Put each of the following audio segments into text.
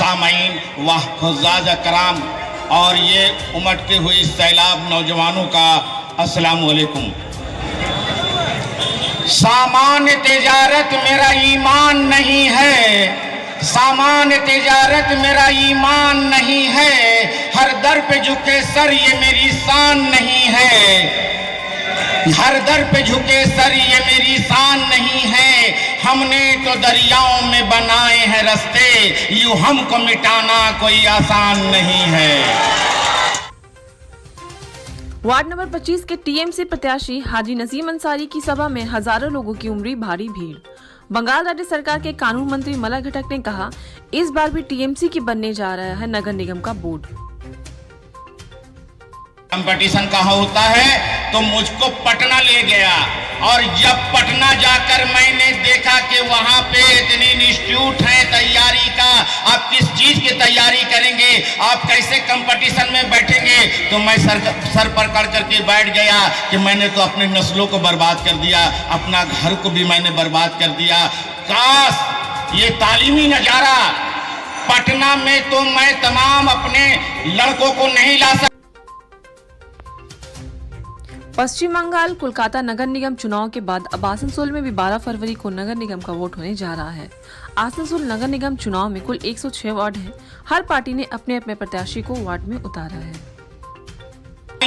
सामईन व हुज़्ज़ाज़ कराम और ये उमड़ते हुए सैलाब नौजवानों का अस्सलाम वालेकुम। सामान्य तिजारत मेरा ईमान नहीं है, सामान्य तिजारत मेरा ईमान नहीं है, हर दर पे झुके सर ये मेरी शान नहीं है, हर दर पे झुके सर ये मेरी शान नहीं है। हमने तो दरियाओं में बनाए हैं रास्ते, यूं हमको मिटाना कोई आसान नहीं है। वार्ड नंबर 25 के टीएमसी प्रत्याशी हाजी नसीम अंसारी की सभा में हजारों लोगों की उमड़ी भारी भीड़। बंगाल राज्य सरकार के कानून मंत्री मला घटक ने कहा, इस बार भी टीएमसी की बनने जा रहा है नगर निगम का बोर्ड। कंपटीशन कहाँ होता है तो मुझको पटना ले गया और जब पटना जाकर मैंने देखा कि वहाँ पे इतने इंस्टीट्यूट हैं तैयारी का, आप किस चीज की तैयारी करेंगे, आप कैसे कंपटीशन में बैठेंगे, तो मैं सर पकड़ करके बैठ गया कि मैंने तो अपने नस्लों को बर्बाद कर दिया, अपना घर को भी मैंने बर्बाद कर दिया। काश ये तालीमी नजारा पटना में तो मैं तमाम अपने लड़कों को नहीं ला सकता। पश्चिम बंगाल कोलकाता नगर निगम चुनाव के बाद अब आसनसोल में भी 12 फरवरी को नगर निगम का वोट होने जा रहा है। आसनसोल नगर निगम चुनाव में कुल 106 वार्ड हैं। हर पार्टी ने अपने अपने प्रत्याशी को वार्ड में उतारा है।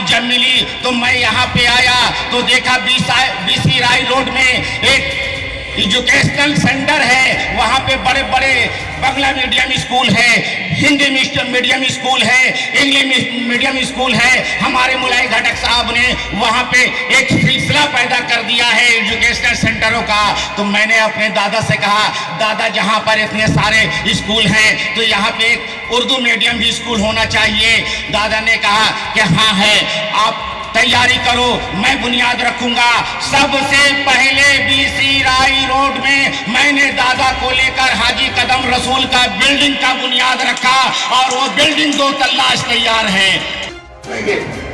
जब मिली तो मैं यहाँ पे आया तो देखा बीसी राय रोड में एक एजुकेशनल सेंटर है, वहाँ पे बड़े बड़े बांग्ला मीडियम स्कूल है, हिंदी मीडियम स्कूल है, इंग्लिश मीडियम स्कूल है। हमारे मुलाई घटक साहब ने वहाँ पे एक सिलसिला पैदा कर दिया है एजुकेशनल सेंटरों का। तो मैंने अपने दादा से कहा, दादा जहाँ पर इतने सारे स्कूल हैं तो यहाँ पे एक उर्दू मीडियम भी स्कूल होना चाहिए। दादा ने कहा कि हाँ है, आप तैयारी करो, मैं बुनियाद रखूंगा। सबसे पहले बीसी राय रोड में मैंने दादा को लेकर हाजी कदम रसूल का बिल्डिंग का बुनियाद रखा और वो बिल्डिंग 2 तल्ला तैयार है।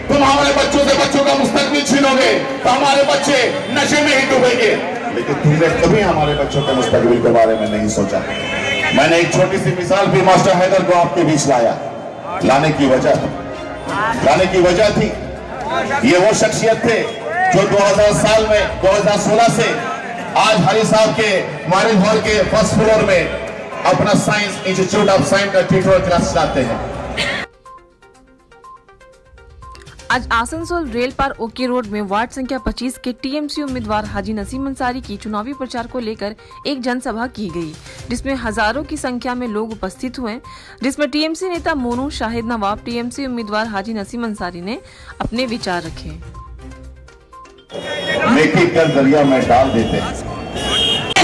तुम हमारे बच्चों से बच्चों का मुस्तकबिल छीनोगे तो हमारे बच्चे नशे में ही डूबेंगे, लेकिन तुमने कभी हमारे बच्चों के मुस्तकबिल के बारे में नहीं सोचा। मैंने एक छोटी सी मिसाल भी मास्टर हैदर को आपके बीच लाया। लाने की वजह थी ये वो शख्सियत थे जो 2016 से आज हरी साहब के मैरिज हॉल के फर्स्ट फ्लोर में अपना साइंस इंस्टीट्यूट ऑफ साइंस का ट्यूटोरियल क्लास चलाते हैं। आज आसनसोल रेल पार ओके रोड में वार्ड संख्या 25 के टीएमसी उम्मीदवार हाजी नसीम अंसारी की चुनावी प्रचार को लेकर एक जनसभा की गई, जिसमें हजारों की संख्या में लोग उपस्थित हुए, जिसमें टीएमसी नेता मोनू शाहिद नवाब, टीएमसी उम्मीदवार हाजी नसीम अंसारी ने अपने विचार रखे। नेकी का जरिया में डाल देते हैं।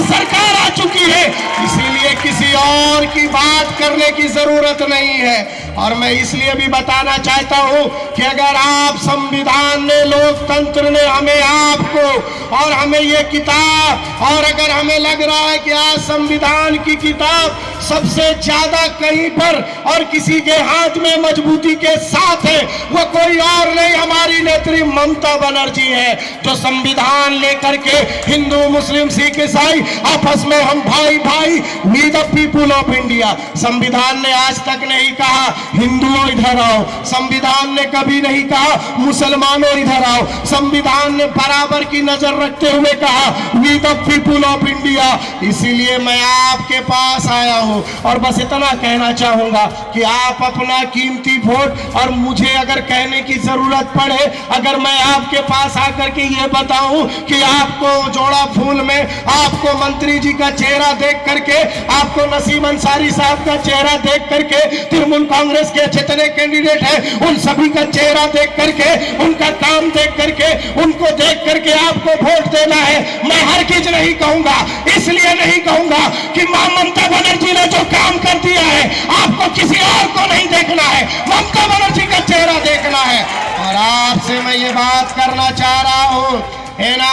सरकार आ चुकी है, इसीलिए किसी और की बात करने की जरूरत नहीं है। और मैं इसलिए भी बताना चाहता हूं कि अगर आप संविधान ने, लोकतंत्र ने हमें, आपको और हमें ये किताब, और अगर हमें लग रहा है कि आज संविधान की किताब सबसे ज्यादा कहीं पर और किसी के हाथ में मजबूती के साथ है, वो कोई और नहीं, हमारी नेत्री ममता बनर्जी है, जो संविधान लेकर के हिंदू मुस्लिम सिख ईसाई आपस में हम भाई भाई, we the people of India. संविधान ने आज तक नहीं कहा हिंदुओं इधर आओ, संविधान ने कभी नहीं कहा मुसलमानों इधर आओ, संविधान ने बराबर की नजर रखते हुए कहा we the people of India. इसीलिए मैं आपके पास आया हूं और बस इतना कहना चाहूंगा कि आप अपना कीमती वोट, और मुझे अगर कहने की जरूरत पड़े, अगर मैं आपके पास आकर के ये बताऊं कि आपको जोड़ा फूल में आपको मंत्री जी का चेहरा देख करके, आपको नसीम अंसारी साहब का चेहरा देख करके, तृणमूल कांग्रेस के जितने कैंडिडेट हैं उन सभी का चेहरा देख करके, उनका काम देख करके, उनको देख करके आपको वोट देना है। मैं हर चीज नहीं कहूंगा, इसलिए नहीं कहूंगा कि मां ममता बनर्जी ने जो काम कर दिया है आपको किसी और को नहीं देखना है, ममता बनर्जी का चेहरा देखना है। और आपसे मैं ये बात करना चाह रहा हूं,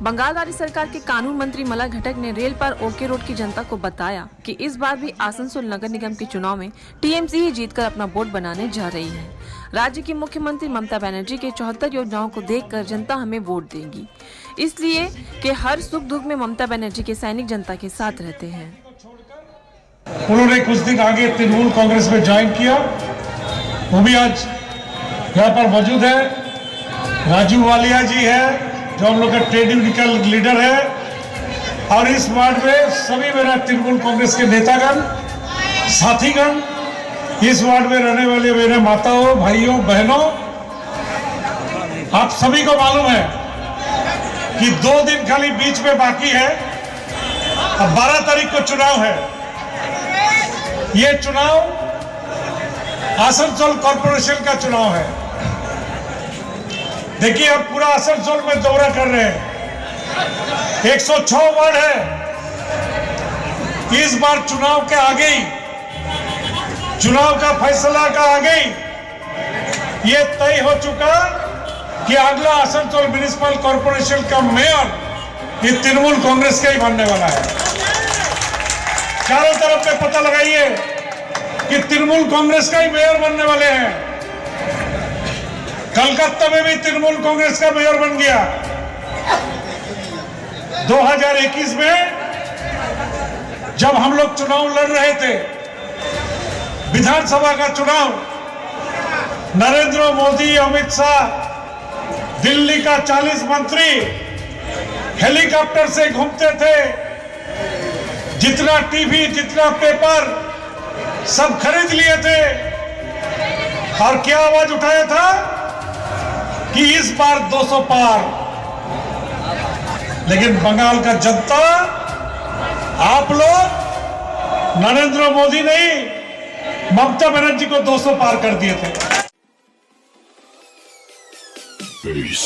बंगाल राज्य सरकार के कानून मंत्री मला घटक ने रेल पार ओके रोड की जनता को बताया कि इस बार भी आसनसोल नगर निगम के चुनाव में टीएमसी ही जीतकर अपना वोट बनाने जा रही है। राज्य की मुख्यमंत्री ममता बनर्जी के 74 योजनाओं को देखकर जनता हमें वोट देगी, इसलिए कि हर सुख दुख में ममता बनर्जी के सैनिक जनता के साथ रहते हैं। उन्होंने कुछ दिन आगे तृणमूल कांग्रेस में ज्वाइन किया, वो भी आज यहाँ पर मौजूद है। राजू वालिया जी है जो हम लोग का ट्रेड यूनियन लीडर है, और इस वार्ड में सभी मेरा तृणमूल कांग्रेस के नेतागण, साथीगण, इस वार्ड में रहने वाले मेरे माताओं, भाइयों, बहनों, आप सभी को मालूम है कि 2 दिन खाली बीच में बाकी है। अब 12 तारीख को चुनाव है। ये चुनाव आसनसोल कॉर्पोरेशन का चुनाव है। देखिए, अब पूरा आसनसोल में दौरा कर रहे हैं। 106 वार्ड है। इस बार चुनाव के आगे ही, चुनाव का फैसला का आगे ही ये तय हो चुका कि अगला आसनसोल म्युनिसिपल कॉर्पोरेशन का मेयर ये तृणमूल कांग्रेस का ही बनने वाला है। चारों तरफ पे पता लगाइए कि तृणमूल कांग्रेस का ही मेयर बनने वाले हैं। कलकत्ता में भी तृणमूल कांग्रेस का मेयर बन गया। 2021 में जब हम लोग चुनाव लड़ रहे थे, विधानसभा का चुनाव, नरेंद्र मोदी, अमित शाह, दिल्ली का 40 मंत्री हेलीकॉप्टर से घूमते थे। जितना टीवी, जितना पेपर सब खरीद लिए थे, और क्या आवाज उठाया था कि इस बार 200 पार। लेकिन बंगाल का जनता, आप लोग, नरेंद्र मोदी नहीं, ममता बनर्जी को 200 पार कर दिए थे। Peace.